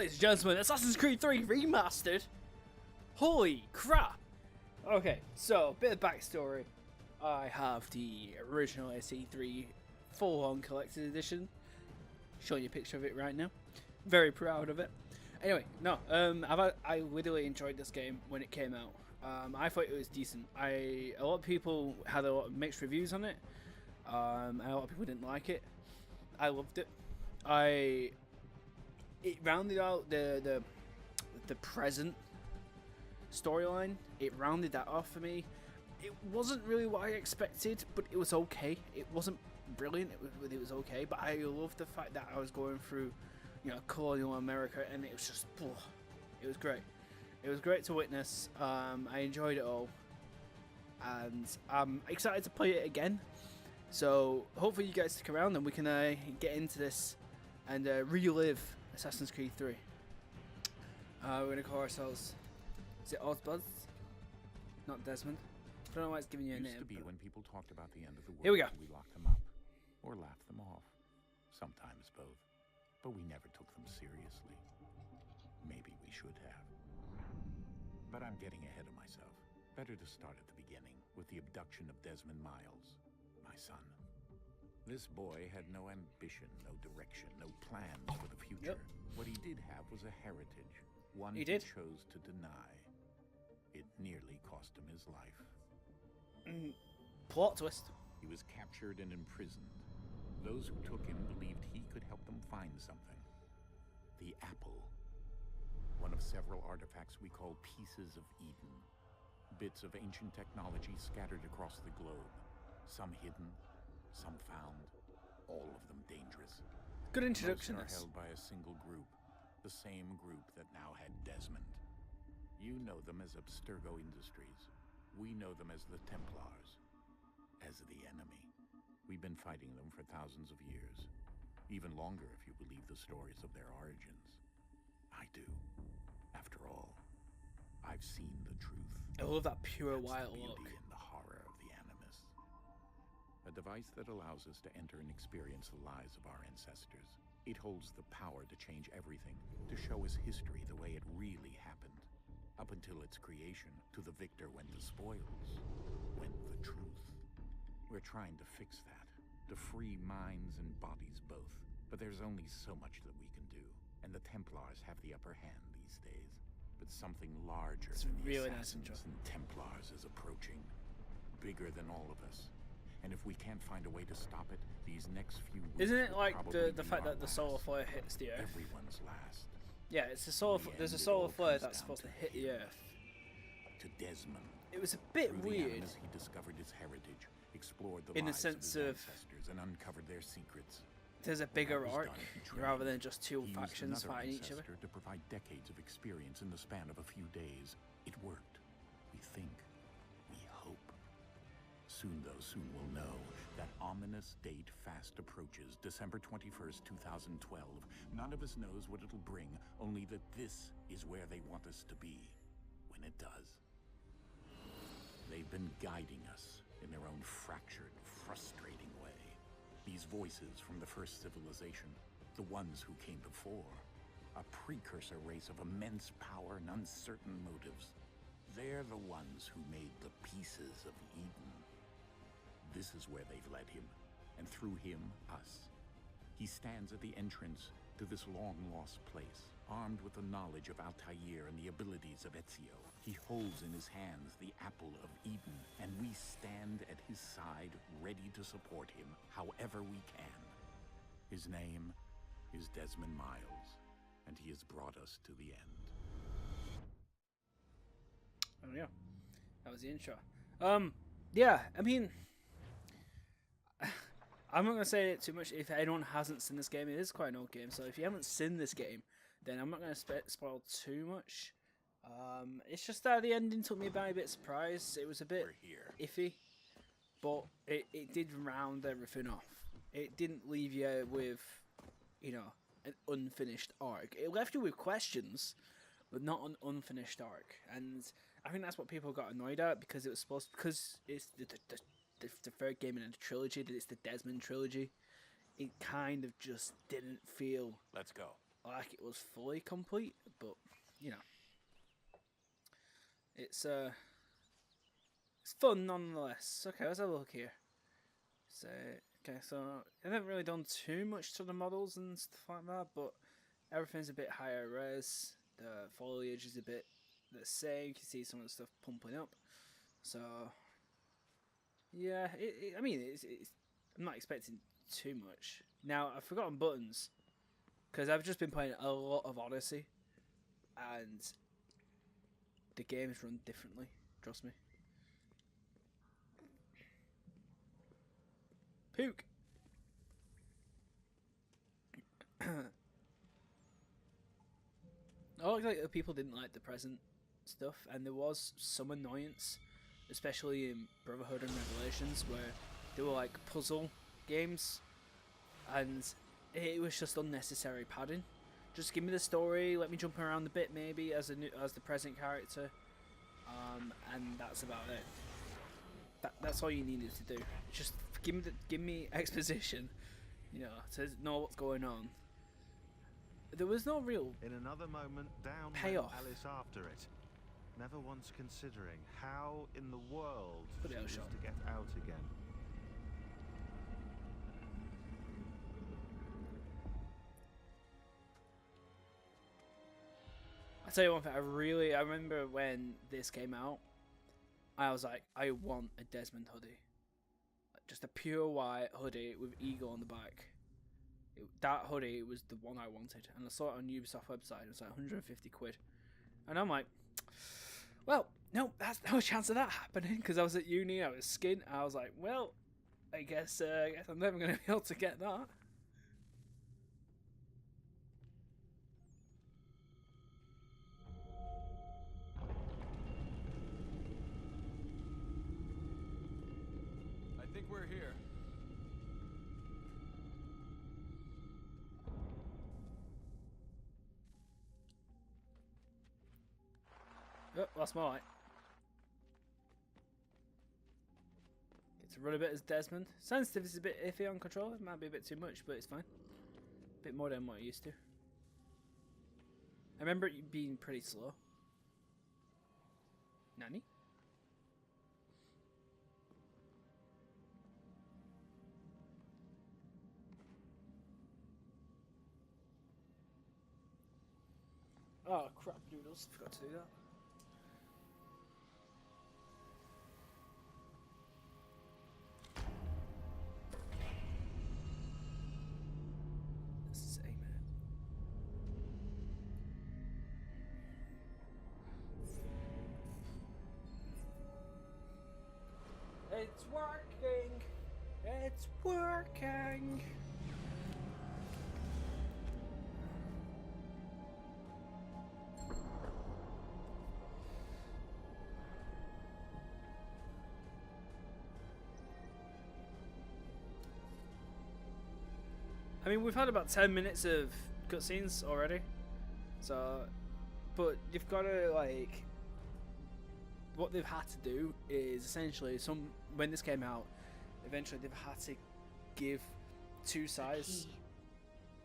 Ladies and gentlemen, Assassin's Creed 3 Remastered! Holy crap! Okay, so, bit of backstory. I have the original SE3 full-on collector's edition. Showing you a picture of it right now. Very proud of it. Anyway, no, I literally enjoyed this game when it came out. I thought it was decent. A lot of people had a lot of mixed reviews on it. And a lot of people didn't like it. I loved it. It rounded out the present storyline. It rounded that off for me. It wasn't really what I expected, but it was okay. It wasn't brilliant. It was okay. But I loved the fact that I was going through, you know, colonial America, and it was just, it was great. It was great to witness. I enjoyed it all, and I'm excited to play it again. So hopefully you guys stick around and we can get into this and relive Assassin's Creed 3. We're gonna call ourselves, is it Ozbuzz? Not Desmond. I don't know why it's giving you a name. Used to be when people talked about the end of the world, here we go. We locked them up or laughed them off. Sometimes both. But we never took them seriously. Maybe we should have. But I'm getting ahead of myself. Better to start at the beginning with the abduction of Desmond Miles, my son. This boy had no ambition, no direction, no plans for the future. Yep. What he did have was a heritage, one He he did. chose to deny. It nearly cost him his life. Plot twist. He was captured and imprisoned. Those who took him believed he could help them find something. The apple. One of several artifacts we call pieces of Eden. Bits of ancient technology scattered across the globe. Some hidden, some found, all of them dangerous. Good introduction. Most are held by a single group, the same group that now had Desmond. You know them as Abstergo Industries. We know them as the Templars, as the enemy. We've been fighting them for thousands of years, even longer if you believe the stories of their origins. I do. After all, I've seen the truth. I love that pure That's white the look. beauty and the horror of the Animus. A device that allows us to enter and experience the lives of our ancestors. It holds the power to change everything, to show us history the way it really happened. Up until its creation, to the victor went the spoils, went the truth. We're trying to fix that, to free minds and bodies both. But there's only so much that we can do, and the Templars have the upper hand these days. But something larger than the really nice Assassins and Templars is approaching, bigger than all of us. And if we can't find a way to stop it, these next few weeks Isn't it will like probably the be fact our that the solar last. flare hits the Earth? Everyone's last. Yeah, it's a solar. In the There's a end, it solar all flare comes that's down supposed to to hit the him. Earth. To Desmond. It was a bit Through the weird Animus, he discovered his heritage, explored the in the lives sense of his of ancestors, and uncovered their secrets. there's a bigger was arc done, he trained. rather than just two He used factions another fighting each other. ancestor to provide decades of experience in the span of a few days. It worked. We think. We hope. Soon, though, soon we'll know. That ominous date fast approaches, December 21st, 2012. None of us knows what it'll bring, only that this is where they want us to be when it does. They've been guiding us in their own fractured, frustrating way. These voices from the first civilization, the ones who came before, a precursor race of immense power and uncertain motives. They're the ones who made the pieces of Eden. This is where they've led him, and through him, us. He stands at the entrance to this long-lost place, armed with the knowledge of Altair and the abilities of Ezio. He holds in his hands the apple of Eden, and we stand at his side, ready to support him however we can. His name is Desmond Miles, and he has brought us to the end. Oh yeah, that was the intro. Yeah, I mean, I'm not gonna say it too much. If anyone hasn't seen this game, it is quite an old game. So if you haven't seen this game, then I'm not gonna spoil too much. It's just that the ending took me by a bit surprised. It was a bit iffy, but it did round everything off. It didn't leave you with, you know, an unfinished arc. It left you with questions, but not an unfinished arc. And I think that's what people got annoyed at, because it was supposed, because it's the third game in a trilogy, that it's the Desmond trilogy. It kind of just didn't feel. Let's go. like it was fully complete, but you know, it's fun nonetheless. Okay, let's have a look here. So okay, so I haven't really done too much to the models and stuff like that, but everything's a bit higher res. The foliage is a bit the same. You can see some of the stuff pumping up. So yeah, I mean, I'm not expecting too much. Now I've forgotten buttons because I've just been playing a lot of Odyssey, and the games run differently. Trust me. Pook. I like that people didn't like the present stuff, and there was some annoyance, especially in Brotherhood and Revelations, where they were like puzzle games, and it was just unnecessary padding. Just give me the story, let me jump around a bit maybe as the present character, and that's about it. That's all you needed to do. Just give me exposition, you know, to know what's going on. There was no real In another moment, down payoff. went Alice after it, never once considering how in the world Put it she out, was Sean. to get out again. I tell you one thing, I remember when this came out, I was like, I want a Desmond hoodie. Like, just a pure white hoodie with Eagle on the back. That hoodie was the one I wanted, and I saw it on Ubisoft website. It was like 150 quid, and I'm like, well, no, that's no chance of that happening because I was at uni, I was skint. I was like, well, I guess I'm never going to be able to get that. I think we're here. Oh, lost my light. Get to run a bit as Desmond. Sensitive is a bit iffy on control. It might be a bit too much, but it's fine. A bit more than what I used to. I remember it being pretty slow. Nani? Oh crap, noodles. Forgot to do that. This is a minute. It's working! It's working! I mean, we've had about 10 minutes of cutscenes already, so, but you've got to, like, what they've had to do is essentially, when this came out, eventually they've had to give two sides,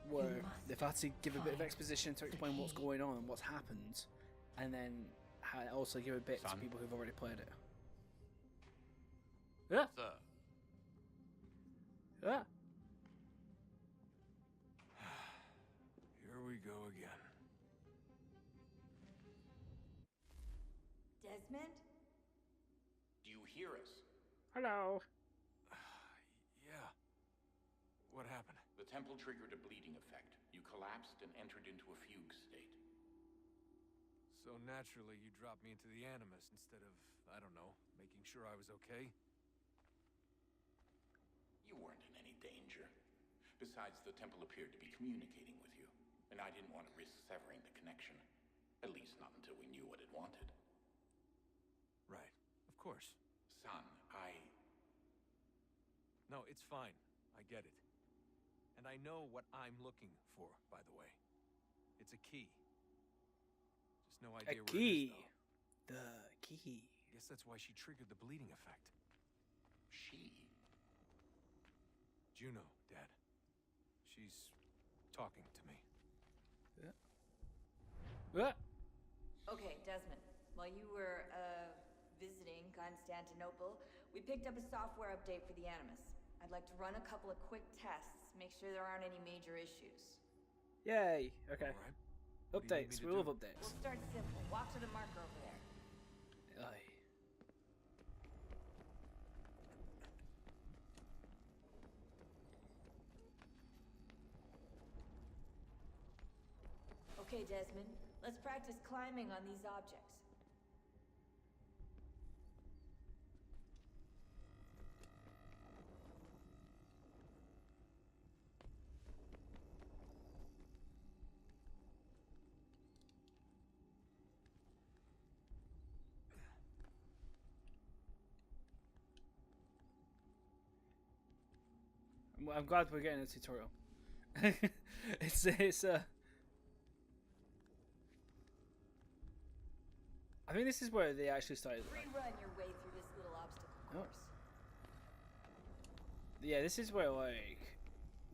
where they've had to give a bit of exposition to explain what's going on and what's happened, and then also give a bit to people who've already played it. Yeah. Sir. Yeah. Here we go again. Desmond? Do you hear us? Hello. Yeah. What happened? The temple triggered a bleeding effect. You collapsed and entered into a fugue state. So naturally, you dropped me into the Animus instead of, I don't know, making sure I was okay? You weren't in any danger. Besides, the temple appeared to be communicating with you, and I didn't want to risk severing the connection. At least not until we knew what it wanted. Right. Of course. Son, No, it's fine. I get it. And I know what I'm looking for, by the way. It's a key. Just no idea where key. it is, though. The key. Guess that's why she triggered the bleeding effect. she... Juno, Dad. She's talking to me. What? Okay, Desmond. While you were, visiting Constantinople, we picked up a software update for the Animus. I'd like to run a couple of quick tests, make sure there aren't any major issues. Yay. Okay. All right. What do you need me Updates. to We love do? updates. We'll start simple. Walk to the marker over there. Aye. Okay, Desmond. Let's practice climbing on these objects. I'm glad we're getting a tutorial. it's I think this is where they actually started. Like, Rerun your way through this little obstacle course. yeah, this is where like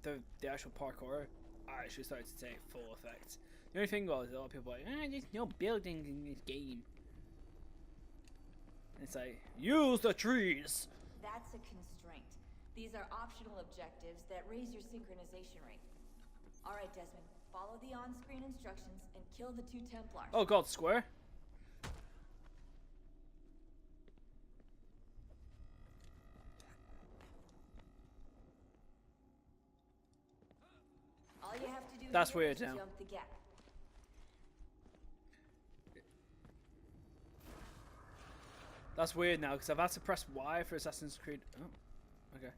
the actual parkour actually started to take full effect. The only thing was a lot of people were like, there's no building in this game. And it's like, use the trees. That's a constraint. These are optional objectives that raise your synchronization rate. Alright, Desmond. Follow the on-screen instructions and kill the 2 Templars. Oh god, square. All you have to do That's here weird is now. jump the gap. That's weird now because I've had to press Y for Assassin's Creed. Oh, okay.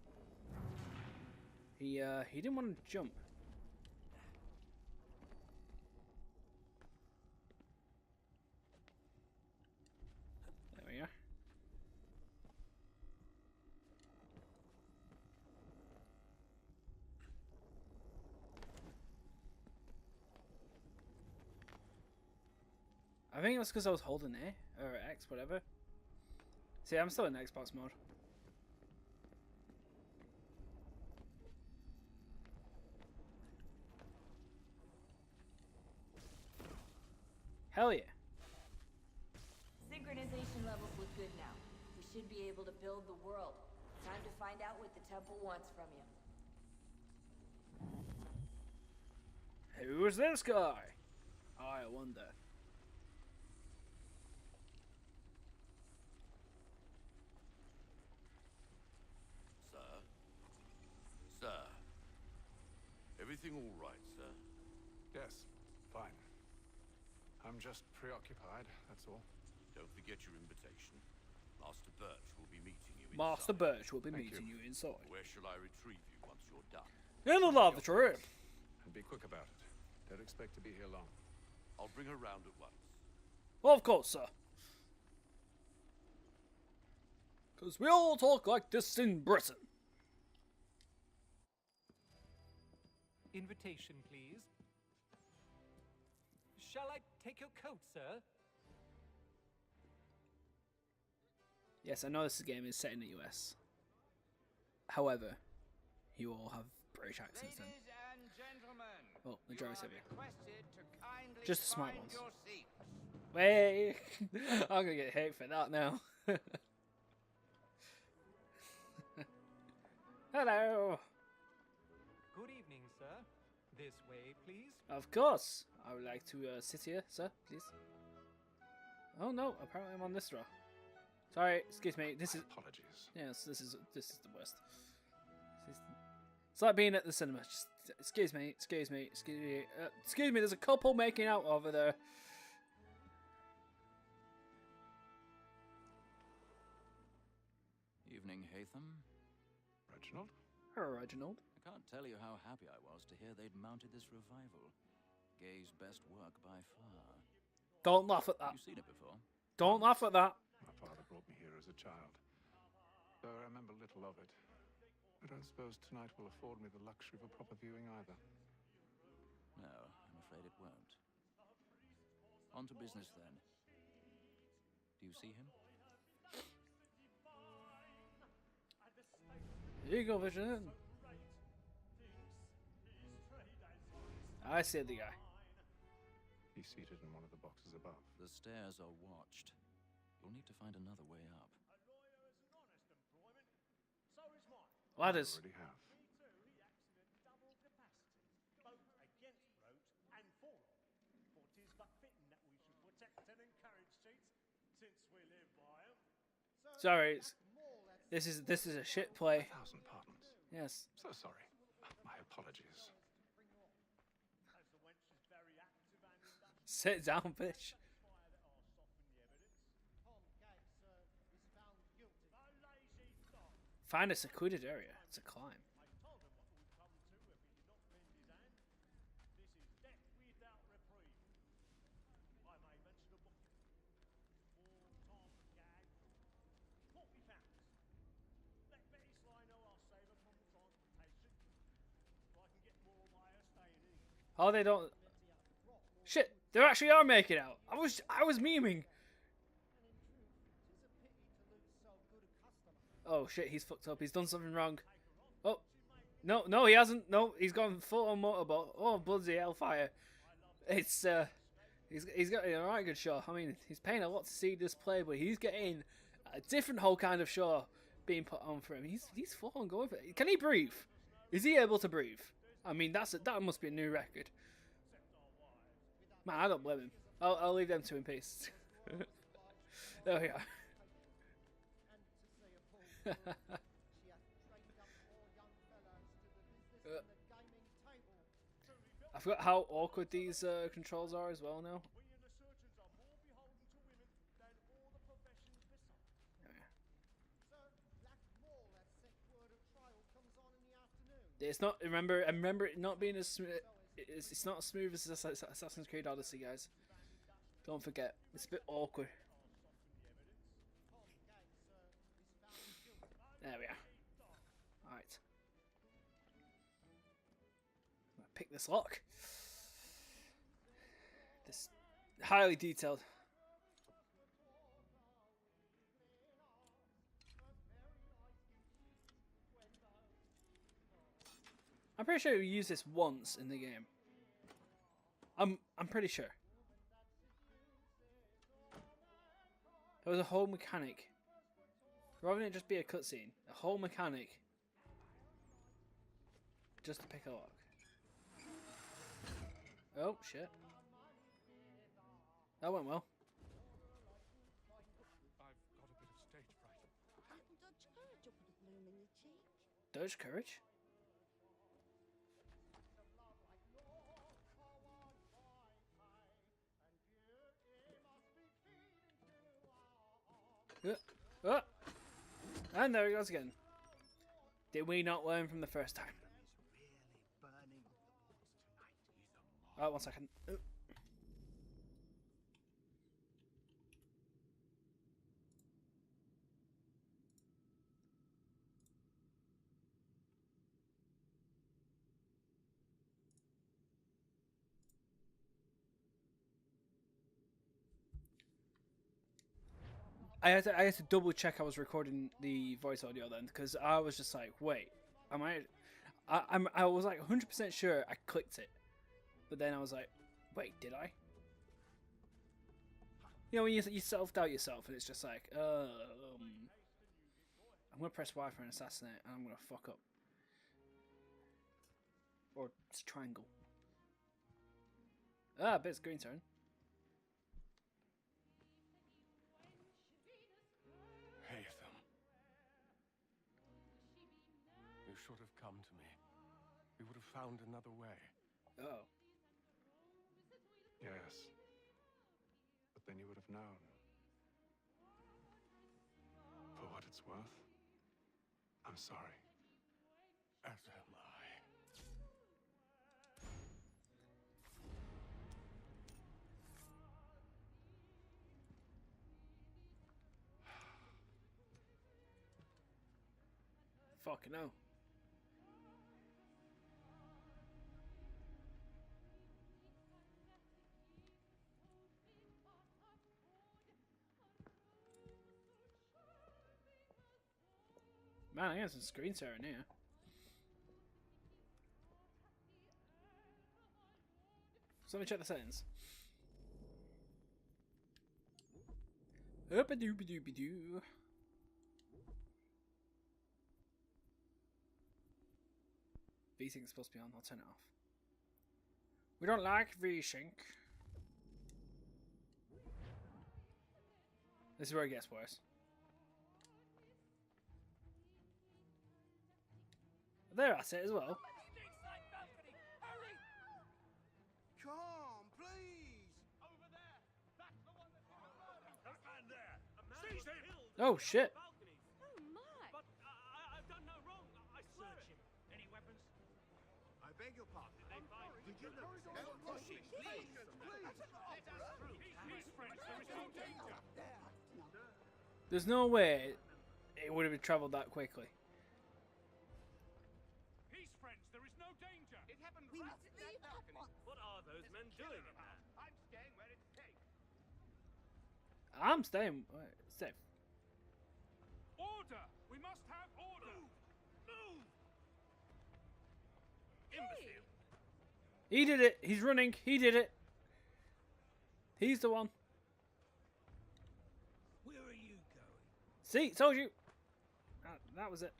He didn't want to jump. There we are. I think that's because I was holding A or X, whatever. See, I'm still in Xbox mode. Hell yeah. Synchronization levels look good now. We should be able to build the world. Time to find out what the temple wants from you. Who is this guy? I wonder. Sir. Everything all right, sir? Yes, fine. I'm just preoccupied, that's all. Don't forget your invitation. Master Birch will be meeting you inside. Master Birch will be Thank meeting you you. inside. Where shall I retrieve you once you're done? In the lavatory. And be quick about it. Don't expect to be here long. I'll bring her round at once. Of course, sir. Because we all talk like this in Britain. Invitation, please. Shall I take your coat, sir? Yes, I know this game is set in the US. However, you all have British accents then. Ladies and gentlemen, Well, majority of you. requested to kindly Just the smart find ones. your seats. Hey! I'm gonna get hate for that now. Hello! Good evening, sir. This way, please. Of course! I would like to sit here, sir, please. Oh no, apparently I'm on this row. Sorry, excuse me, this is... Apologies. Yes, this is the worst. It's like being at the cinema. Just, excuse me, excuse me, excuse me. Excuse me, there's a couple making out over there. Evening, Hatham. Reginald? Hello, Reginald. I can't tell you how happy I was to hear they'd mounted this revival. Gay's best work by far. Don't laugh at that. You've seen it before? Don't laugh at that. My father brought me here as a child, though I remember little of it. I don't suppose tonight will afford me the luxury of a proper viewing either. No, I'm afraid it won't. On to business then. Do you see him? Here you go, Vision. I see the guy. He's seated in one of the boxes above. The stairs are watched. You'll need to find another way up. Ladders. Already have. Sorry, this is a shit play. 1,000 pardons. Yes. So sorry. My apologies. Sit down, bitch. Find a secluded area to climb. Oh, they don't. Shit, they actually are making out. I was memeing. Oh shit, he's fucked up. He's done something wrong. Oh, no, he hasn't. No, he's gone full on motorboat. Oh, bloody hellfire! It's he's got a right good show. I mean, he's paying a lot to see this play, but he's getting a different whole kind of show being put on for him. He's full on going for it. Can he breathe? Is he able to breathe? I mean, that must be a new record. Man, I don't blame him. I'll leave them two in peace. There we are. I forgot how awkward these controls are as well now. It's not. Remember it not being as smooth. It's not as smooth as Assassin's Creed Odyssey, guys. Don't forget, it's a bit awkward. There we are. Alright. Pick this lock. This highly detailed. I'm pretty sure we used this once in the game. I'm pretty sure. There was a whole mechanic. Rather than it just be a cutscene, a whole mechanic just to pick a lock. Oh shit. That went well. I've got a bit of stage fright. Dodge courage? And there he goes again. Did we not learn from the first time? Oh, 1 second. I had to double check I was recording the voice audio then, because I was just like, wait, I was like 100% sure I clicked it, but then I was like, wait, did I? You know when you self-doubt yourself and it's just like, I'm gonna press Y for an assassinate and I'm gonna fuck up. Or it's triangle. Ah, but it's green turn. You should have come to me. We would have found another way. Oh. Yes. But then you would have known. For what it's worth, I'm sorry. As am I. Fucking no. Man, I got some screen sharing here. So let me check the settings. Up-a-doobie-doobie-doo. V-Sync's supposed to be on. I'll turn it off. We don't like V-Sync. This is where it gets worse. There, that's it as well. Calm, please! Over there! That's the one that's in the murder! That man there! Seize him! Oh, shit. Oh my! But I've done no wrong. I swear it. Any weapons? I beg your pardon. Did they find? Did you know? No pushing, please. Please. Let us through. Peace, friends. There is no danger. There's no way it would have traveled that quickly. Peace, friends. There is no danger. It happened right at that balcony. What are those men doing in there? I'm staying where it's safe. I'm staying safe. Order! We must have order! Move! Imbecile! He did it. He's running. He did it. He's the one. Where are you going? See, told you. That was it.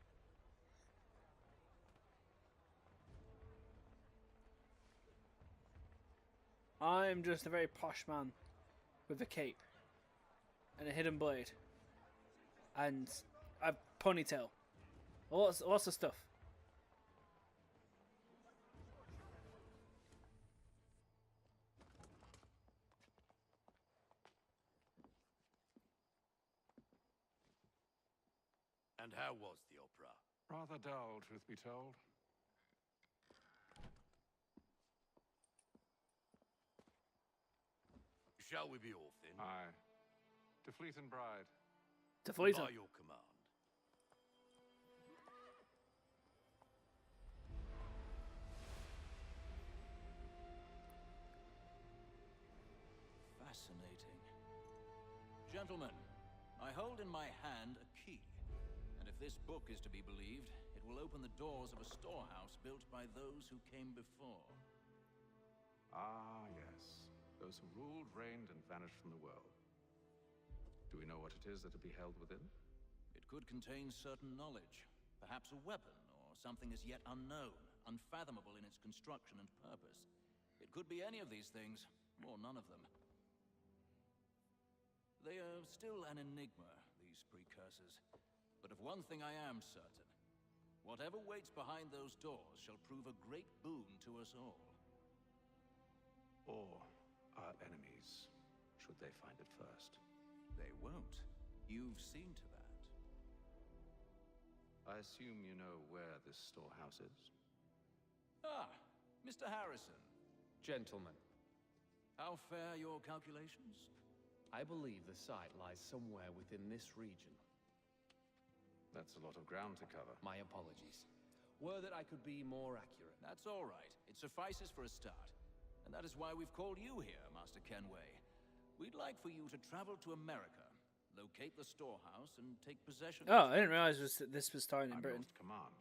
I'm just a very posh man with a cape and a hidden blade and a ponytail. Lots of stuff. And how was the opera? Rather dull, truth be told. Shall we be off then? Aye. To Fleet and Bride. To Fleet. By your command. Fascinating. Gentlemen, I hold in my hand a key. And if this book is to be believed, it will open the doors of a storehouse built by those who came before. Ah, yes. Those who ruled, reigned, and vanished from the world. Do we know what it is that will be held within? It could contain certain knowledge, perhaps a weapon, or something as yet unknown, unfathomable in its construction and purpose. It could be any of these things, or none of them. They are still an enigma, these precursors. But of one thing I am certain. Whatever waits behind those doors shall prove a great boon to us all. Or our enemies, should they find it first. They won't. You've seen to that. I assume you know where this storehouse is? Ah, Mr. Harrison. Gentlemen, How fair your calculations? I believe the site lies somewhere within this region. That's a lot of ground to cover. My apologies. Were that I could be more accurate. That's all right. It suffices for a start. And that is why we've called you here, Master Kenway. We'd like for you to travel to America, locate the storehouse, and take possession. Oh, I didn't realize this was starting in I'm Britain. North Command,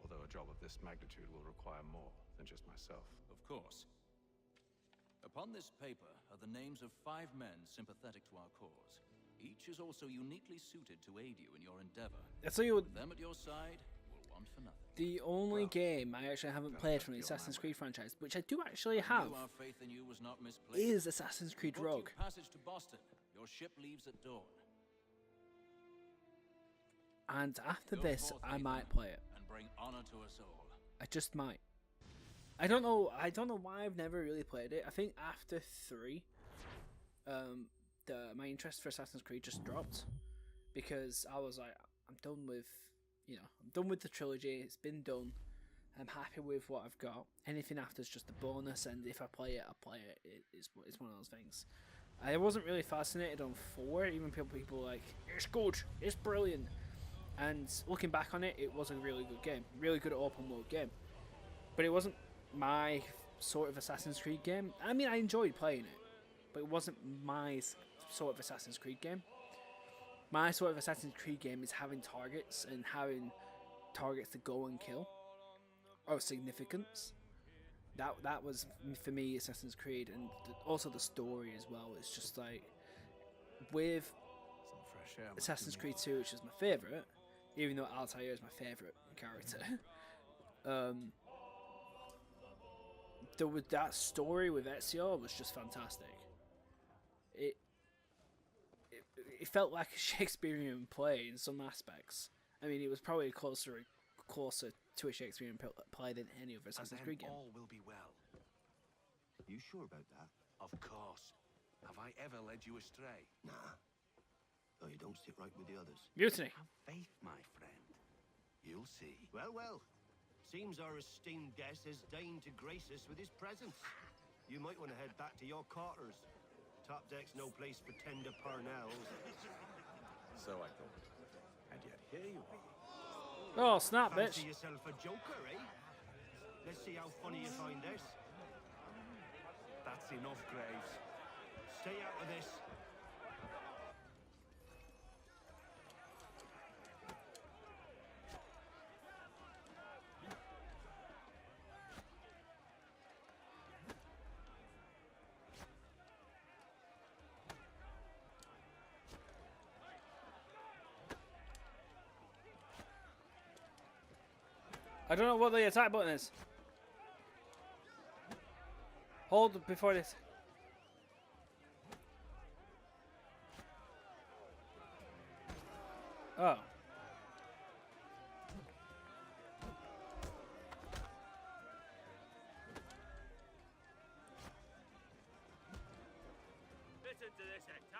although a job of this magnitude will require more than just myself. Of course. Upon this paper are the names of 5 men sympathetic to our cause. Each is also uniquely suited to aid you in your endeavor. I tell you what, With them at your side, we'll want for nothing. the only game I actually haven't played from the Assassin's Creed franchise, which I do actually have, Our faith in you was not misplaced. is Assassin's Creed Booked you Rogue. passage to Boston. Your ship leaves at dawn. And after Go this, forth, I Ethan, might play it. and bring honor to us all. I just might. I don't know why I've never really played it. I think after 3, my interest for Assassin's Creed just dropped, because I was like, I'm done with the trilogy. It's been done. I'm happy with what I've got. Anything after is just a bonus, and if I play it, I play it. It's one of those things. I wasn't really fascinated on 4. Even people were like, it's good, it's brilliant. And looking back on it, it was a really good game, really good open world game. But it wasn't my sort of Assassin's Creed game. I mean, I enjoyed playing it, but it wasn't my sort of Assassin's Creed game. My sort of Assassin's Creed game is having targets and having targets to go and kill of significance. That was for me Assassin's Creed, and also the story as well. It's just like with share my Assassin's Creed humility. 2, which is my favourite, even though Altair is my favourite character. That story with Ezio was just fantastic. It felt like a Shakespearean play in some aspects. I mean, it was probably closer to a Shakespearean play than any other Assassin's Creed game. All will be well. You sure about that? Of course. Have I ever led you astray? Nah. Though you don't sit right with the others. Mutiny. Have faith, my friend. You'll see. Well, well. Seems our esteemed guest has deigned to grace us with his presence. You might want to head back to your quarters. Top deck's no place for tender parnells. So I thought. And yet here you are. Oh, snap, Fancy bitch. yourself a joker, eh? Let's see how funny you find this. That's enough, Graves. Stay out of this. I don't know what the attack button is. Hold before this. Oh. Listen to this, Hector.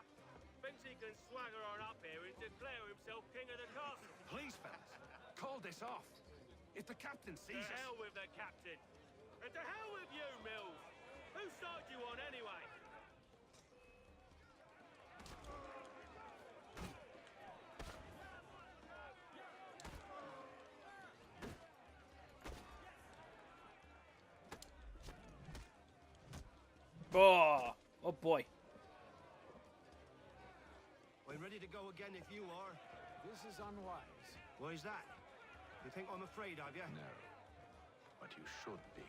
Thinks he can swagger on up here and declare himself king of the castle. Please, fellas. Call this off. If the captain sees To us... hell with the captain. And to hell with you, Mills. Who started you on anyway? Oh boy. I'm ready to go again if you are. This is unwise. Why is that? You think I'm afraid of you? No. But you should be.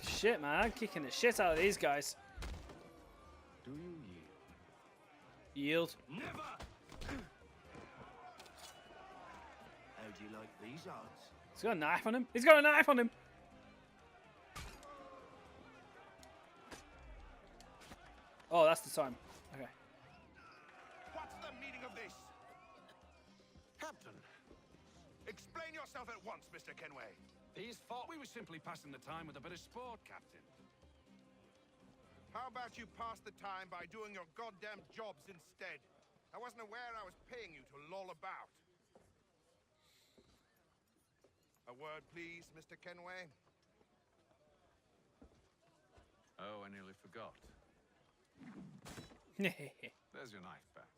Shit, man, I'm kicking the shit out of these guys. Do you yield? Yield. Never! How do you like these odds? He's got a knife on him. He's got a knife on him. Oh, that's the time. Okay. What's the meaning of this? Captain! Explain yourself at once, Mr. Kenway. He's thought we were simply passing the time with a bit of sport, Captain. How about you pass the time by doing your goddamn jobs instead? I wasn't aware I was paying you to loll about. A word, please, Mr. Kenway. Oh, I nearly forgot. There's your knife back.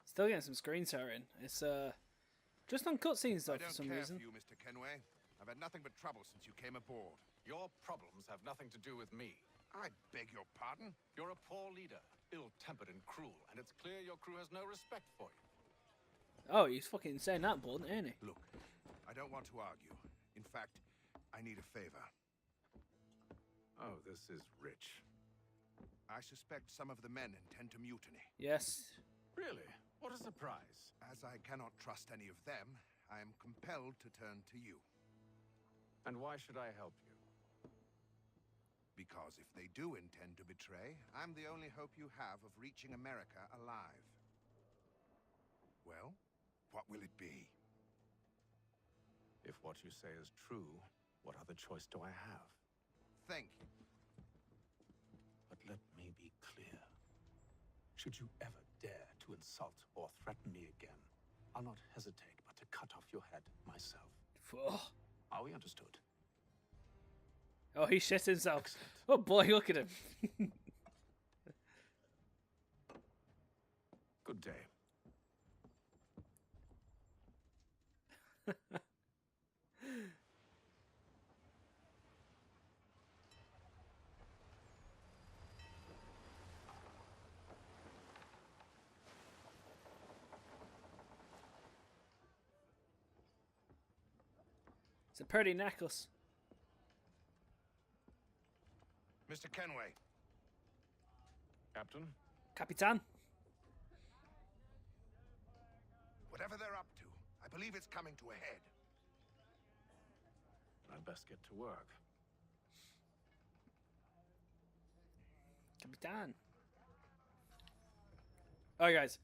Still getting some screen tearing. It's just on cutscenes though for some reason. I don't care for you, Mr. Kenway. I've had nothing but trouble since you came aboard. Your problems have nothing to do with me. I beg your pardon? You're a poor leader, ill-tempered and cruel, and it's clear your crew has no respect for you. Oh, he's fucking saying that blunt, ain't he? Look, I don't want to argue. In fact, I need a favor. Oh, this is rich. I suspect some of the men intend to mutiny. Yes. Really? What a surprise. As I cannot trust any of them, I am compelled to turn to you. And why should I help you? Because if they do intend to betray, I'm the only hope you have of reaching America alive. Well, what will it be? If what you say is true, what other choice do I have? Thank you. But let me be clear. Should you ever dare to insult or threaten me again, I'll not hesitate but to cut off your head myself. Oh, Are we understood? oh he shit himself. Excellent. Oh boy, look at him. Good day. It's a pretty necklace. Mr. Kenway. Captain? Capitan. Whatever they're up to, I believe it's coming to a head. I'd best get to work. Capitan. Alright guys,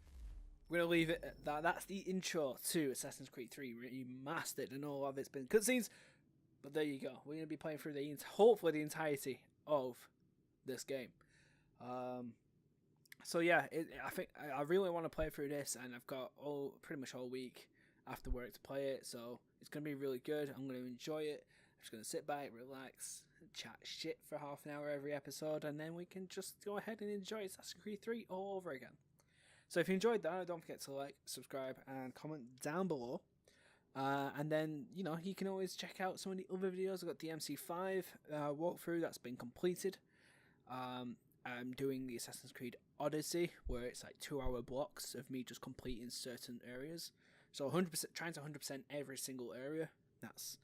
we're going to leave it at that. That's the intro to Assassin's Creed 3 Remastered, and all of it's been cutscenes. But there you go. We're going to be playing through hopefully the entirety of this game. So yeah, I think I really want to play through this, and I've got pretty much all week after work to play it, so it's going to be really good. I'm going to enjoy it. I'm just going to sit back, relax, chat shit for half an hour every episode, and then we can just go ahead and enjoy Assassin's Creed 3 all over again. So if you enjoyed that, don't forget to like, subscribe, and comment down below. And then, you know, you can always check out some of the other videos. I've got the MC5 walkthrough that's been completed. I'm doing the Assassin's Creed Odyssey, where it's like 2-hour blocks of me just completing certain areas. So 100%, trying to 100% every single area. That's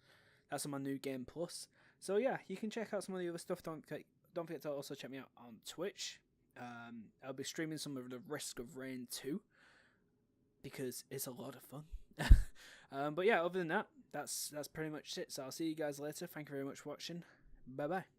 on my new game plus. So yeah, you can check out some of the other stuff. Don't forget to also check me out on Twitch. I'll be streaming some of the Risk of Rain 2 because it's a lot of fun. But yeah, other than that, that's pretty much it. So I'll see you guys later. Thank you very much for watching. Bye bye.